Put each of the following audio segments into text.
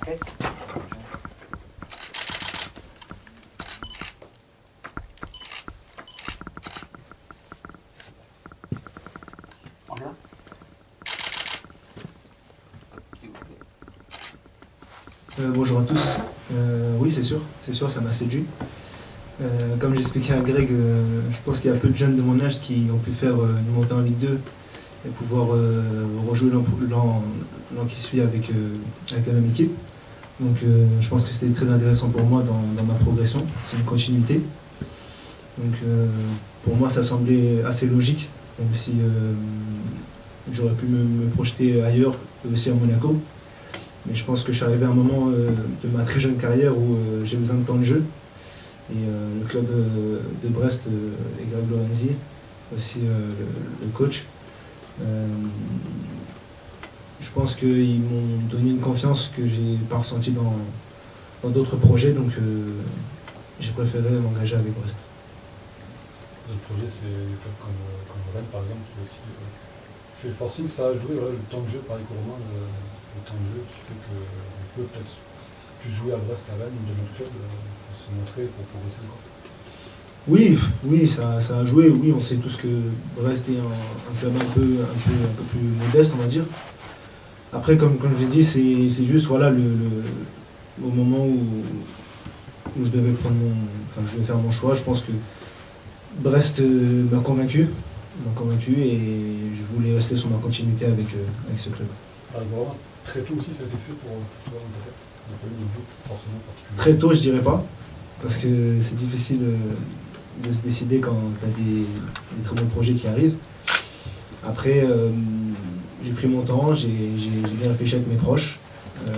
Ok. On y va. S'il vous plaît. Bonjour à tous. Oui, c'est sûr, ça m'a séduit. Comme j'expliquais à Greg, je pense qu'il y a peu de jeunes de mon âge qui ont pu faire une montée en Ligue 2 et pouvoir rejouer l'an qui suit avec la même équipe. Donc je pense que c'était très intéressant pour moi dans ma progression, c'est une continuité. Donc pour moi ça semblait assez logique, même si j'aurais pu me projeter ailleurs, aussi à Monaco. Mais je pense que je suis arrivé à un moment de ma très jeune carrière où j'ai besoin de temps de jeu. Et le club de Brest et Greg Lorenzi, aussi le coach, je pense qu'ils m'ont donné une confiance que j'ai pas ressentie dans d'autres projets, donc j'ai préféré m'engager avec Brest. D'autres projets, c'est des clubs comme Rennes par exemple, qui aussi fait le forcing, ça a joué, le temps de jeu par les Romain, le temps de jeu qui fait qu'on peut peut-être plus jouer à Brest qu'à Rennes ou de notre club pour se montrer, pour progresser encore. Oui, ça a joué. Oui, on sait tous que Brest est un club un peu plus modeste, on va dire. Après, comme je l'ai dit, c'est juste voilà, au moment où je devais je devais faire mon choix. Je pense que Brest m'a convaincu et je voulais rester sur ma continuité avec ce club. Vraiment, très tôt aussi, ça a été fait pour toi en tête. On n'a pas eu de doute forcément particulier. Très tôt, je dirais pas, parce que c'est difficile de se décider quand tu as des très bons projets qui arrivent. Après, j'ai pris mon temps, j'ai bien réfléchi avec mes proches, et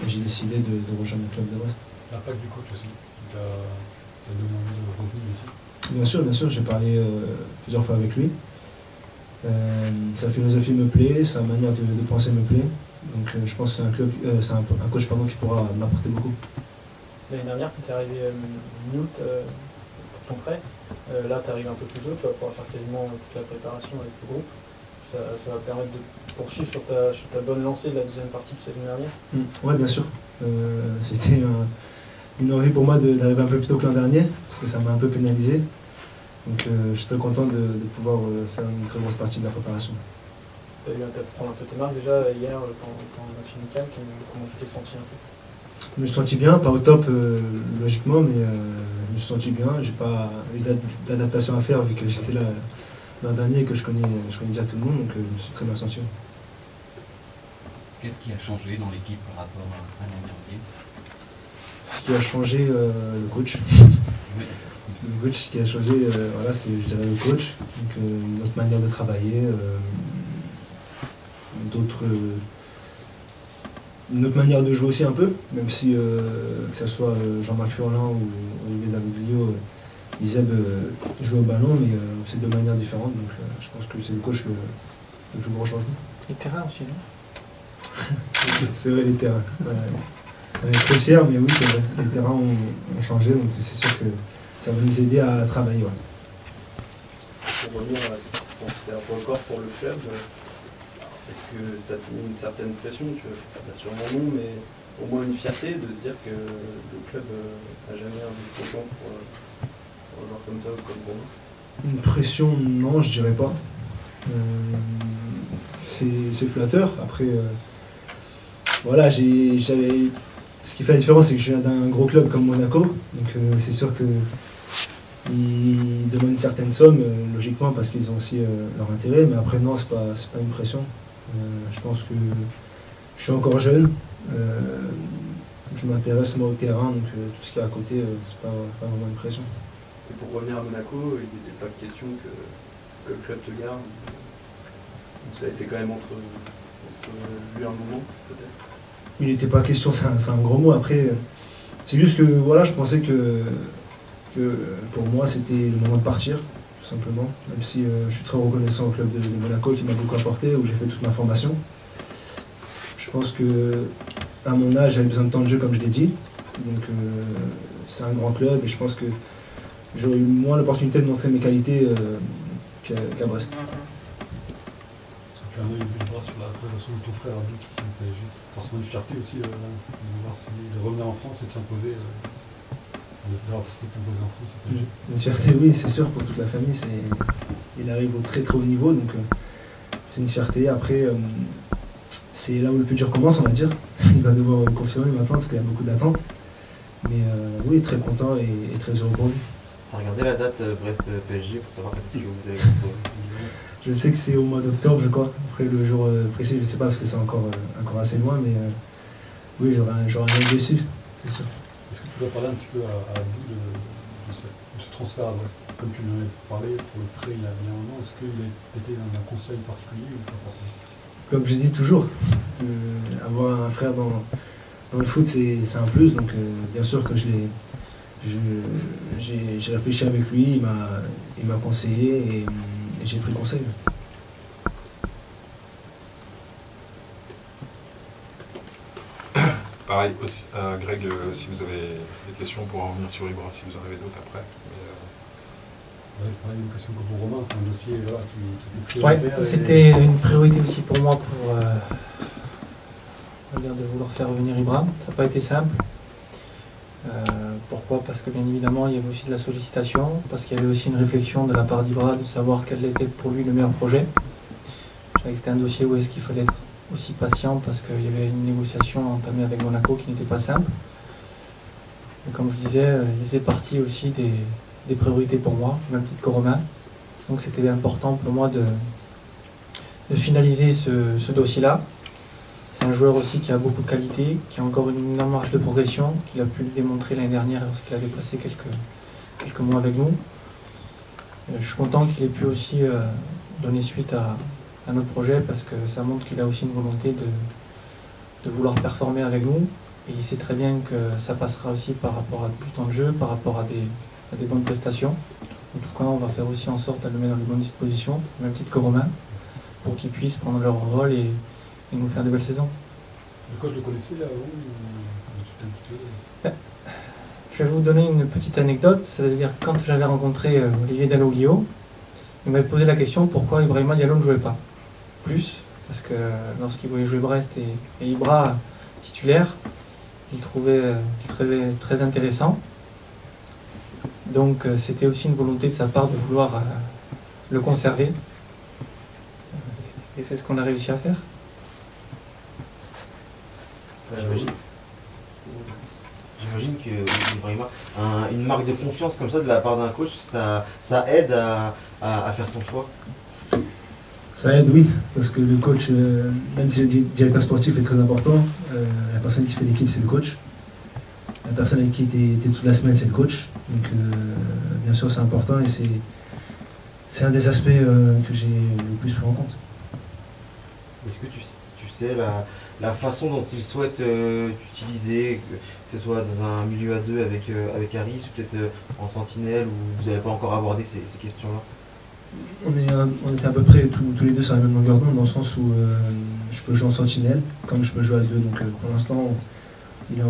j'ai décidé de rejoindre le club de Brest. L'impact du coach aussi, tu as demandé de revenir ici. Bien sûr, j'ai parlé plusieurs fois avec lui. Sa philosophie me plaît, sa manière de penser me plaît. Donc je pense que c'est un coach qui pourra m'apporter beaucoup. L'année dernière, tu étais arrivé mi-août pour ton prêt. Là, tu arrives un peu plus tôt, tu vas pouvoir faire quasiment toute la préparation avec le groupe. Ça va permettre de poursuivre sur ta bonne lancée de la deuxième partie de saison dernière. Oui, bien sûr. C'était une envie pour moi d'arriver un peu plus tôt que l'an dernier, parce que ça m'a un peu pénalisé. Donc je suis très content de pouvoir faire une très grosse partie de la préparation. Tu as eu à prendre un peu tes marques déjà hier quand on a fini amical, comment tu t'es senti un peu? Je me suis senti bien, pas au top logiquement, mais je me suis senti bien. J'ai pas eu d'adaptation à faire vu que j'étais là l'an dernier et que je connais déjà tout le monde, donc je me suis très bien senti. Qu'est-ce qui a changé dans l'équipe par rapport à l'an dernier? Ce qui a changé, le coach. Oui. Le coach qui a changé, voilà, c'est je dirais le coach, donc notre manière de travailler, notre manière de jouer aussi un peu, même si que ce soit Jean-Marc Furlan ou Olivier Daviglio, ils aiment jouer au ballon, mais c'est de manière différente, donc je pense que c'est le coach le plus gros changement. Les terrains aussi, non? C'est vrai, les terrains. On est très fiers, mais oui, c'est vrai. Les terrains ont changé, donc c'est sûr que ça va nous aider à travailler. Ouais. Pour revenir à c'était un record pour le club, est-ce que ça te met une certaine pression? Tu vas sûrement non, mais au moins une fierté de se dire que le club n'a jamais investi autant pour un joueur comme toi ou comme Romain? Une pression, non, je dirais pas. C'est flatteur. Après, voilà, ce qui fait la différence, c'est que je viens d'un gros club comme Monaco, donc c'est sûr que ils demandent une certaine somme, logiquement, parce qu'ils ont aussi leur intérêt, mais après, non, c'est pas une pression. Je pense que je suis encore jeune, je m'intéresse moi au terrain, donc tout ce qui est à côté, c'est pas vraiment une pression. Et pour revenir à Monaco, il n'était pas question que le club te garde. Donc ça a été quand même entre lui un moment, peut-être. Il n'était pas question, c'est un gros mot. Après, c'est juste que voilà, je pensais que pour moi c'était le moment de partir, tout simplement. Même si je suis très reconnaissant au club de Monaco qui m'a beaucoup apporté, où j'ai fait toute ma formation. Je pense que à mon âge, j'avais besoin de temps de jeu, comme je l'ai dit. Donc c'est un grand club et je pense que j'aurais eu moins l'opportunité de montrer mes qualités qu'à Brest. tu as un œil Villebras sur la progression de ton frère Abdou qui signe au PSG. Forcément une fierté aussi de voir de revenir en France et de s'imposer. D'avoir possibilité de s'imposer en France au PSG. Une fierté, oui, c'est sûr, pour toute la famille. Il arrive au très très haut niveau, donc c'est une fierté. Après, c'est là où le plus dur commence, on va dire. Il va devoir confirmer maintenant parce qu'il y a beaucoup d'attentes. Mais oui, très content et très heureux pour lui. T'as regardé la date Brest-PSG pour savoir quand est-ce que vous allez retrouver? Je sais que c'est au mois d'octobre, je crois. Après, le jour précis, je ne sais pas parce que c'est encore assez loin, mais oui, j'aurai un œil dessus, c'est sûr. Est-ce que tu peux parler un petit peu à Abdou de ce transfert à Brest? Comme tu en avais parlé pour le prêt il y a un moment, est-ce qu'il a été dans un conseil particulier ou pas forcément? Comme je dis toujours, avoir un frère dans le foot, c'est un plus. Donc bien sûr que j'ai réfléchi avec lui, il m'a conseillé et j'ai pris conseil. Pareil, aussi, Greg, si vous avez des questions, on pourra revenir sur Ibra si vous en avez d'autres après. Ouais, pareil, une question que pour Romain, c'est un dossier voilà, qui était Ouais, prioritaire. c'était une priorité aussi pour moi pour on va dire de vouloir faire revenir Ibra. Ça n'a pas été simple. Pourquoi? Parce que bien évidemment il y avait aussi de la sollicitation, parce qu'il y avait aussi une réflexion de la part d'Ibra de savoir quel était pour lui le meilleur projet. Je savais que c'était un dossier où est-ce qu'il fallait être aussi patient parce qu'il y avait une négociation entamée avec Monaco qui n'était pas simple. Et comme je disais, il faisait partie aussi des priorités pour moi, même titre que Romain. Donc c'était important pour moi de finaliser ce dossier-là. C'est un joueur aussi qui a beaucoup de qualité, qui a encore une énorme marge de progression, qu'il a pu le démontrer l'année dernière lorsqu'il avait passé quelques mois avec nous. Je suis content qu'il ait pu aussi donner suite à notre projet parce que ça montre qu'il a aussi une volonté de vouloir performer avec nous. Et il sait très bien que ça passera aussi par rapport à du temps de jeu, par rapport à des bonnes prestations. En tout cas, on va faire aussi en sorte de le mettre dans les bonnes dispositions, même titre que Romain, pour qu'ils puissent prendre leur rôle et nous faire de belles saisons. Le coach le connaissait avant ou... Je vais vous donner une petite anecdote, c'est-à-dire quand j'avais rencontré Olivier Dalloglio, il m'avait posé la question pourquoi Ibrahima Diallo ne jouait pas. Plus, parce que lorsqu'il voyait jouer Brest et Ibra titulaire, il trouvait très intéressant. Donc c'était aussi une volonté de sa part de vouloir le conserver. Et c'est ce qu'on a réussi à faire. J'imagine que Ibrahima, une marque de confiance comme ça de la part d'un coach, ça aide à faire son choix. Ça aide, oui, parce que le coach, même si le directeur sportif est très important, la personne qui fait l'équipe, c'est le coach. La personne avec qui tu es toute la semaine, c'est le coach. Donc, bien sûr, c'est important et c'est un des aspects que j'ai le plus pris en compte. Est-ce que tu sais la façon dont il souhaite t'utiliser, que ce soit dans un milieu à deux avec Harris ou peut-être en sentinelle, où vous n'avez pas encore abordé ces questions-là? On était à peu près tous les deux sur la même longueur d'onde, dans le sens où je peux jouer en sentinelle, comme je peux jouer à deux. Donc pour l'instant, il n'a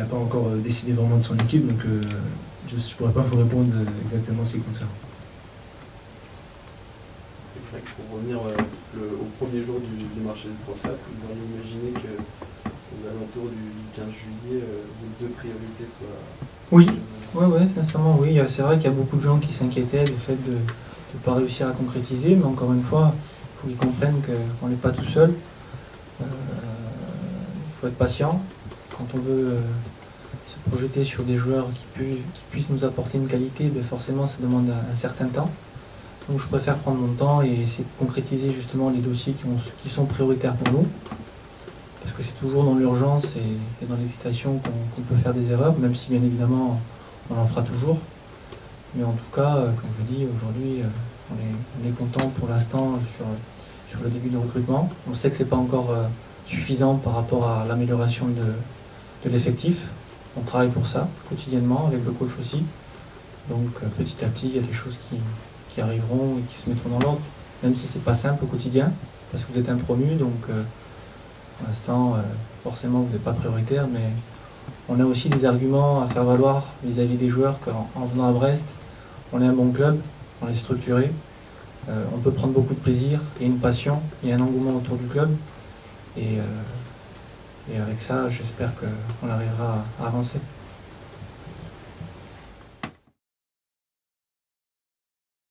pas encore décidé vraiment de son équipe, donc je ne pourrais pas vous répondre exactement ce qu'il compte faire. Pour revenir au premier jour du marché des transferts, est-ce que vous auriez imaginé qu'aux alentours du 15 juillet, vos deux priorités soient... Oui, sincèrement oui. C'est vrai qu'il y a beaucoup de gens qui s'inquiétaient du fait de ne pas réussir à concrétiser, mais encore une fois, il faut qu'ils comprennent qu'on n'est pas tout seul. Il faut être patient. Quand on veut se projeter sur des joueurs qui puissent nous apporter une qualité, forcément ça demande un certain temps. Donc je préfère prendre mon temps et essayer de concrétiser justement les dossiers qui sont prioritaires pour nous. Parce que c'est toujours dans l'urgence et dans l'excitation qu'on peut faire des erreurs, même si bien évidemment on en fera toujours. Mais en tout cas, comme je dis, aujourd'hui on est content pour l'instant sur le début de recrutement. On sait que ce n'est pas encore suffisant par rapport à l'amélioration de l'effectif. On travaille pour ça quotidiennement avec le coach aussi. Donc petit à petit, il y a des choses qui arriveront et qui se mettront dans l'ordre, même si c'est pas simple au quotidien, parce que vous êtes un promu, donc pour l'instant, forcément vous n'êtes pas prioritaire, mais on a aussi des arguments à faire valoir vis-à-vis des joueurs qu'en venant à Brest, on est un bon club, on est structuré, on peut prendre beaucoup de plaisir, il y a une passion, il y a un engouement autour du club. Et avec ça, j'espère qu'on arrivera à avancer.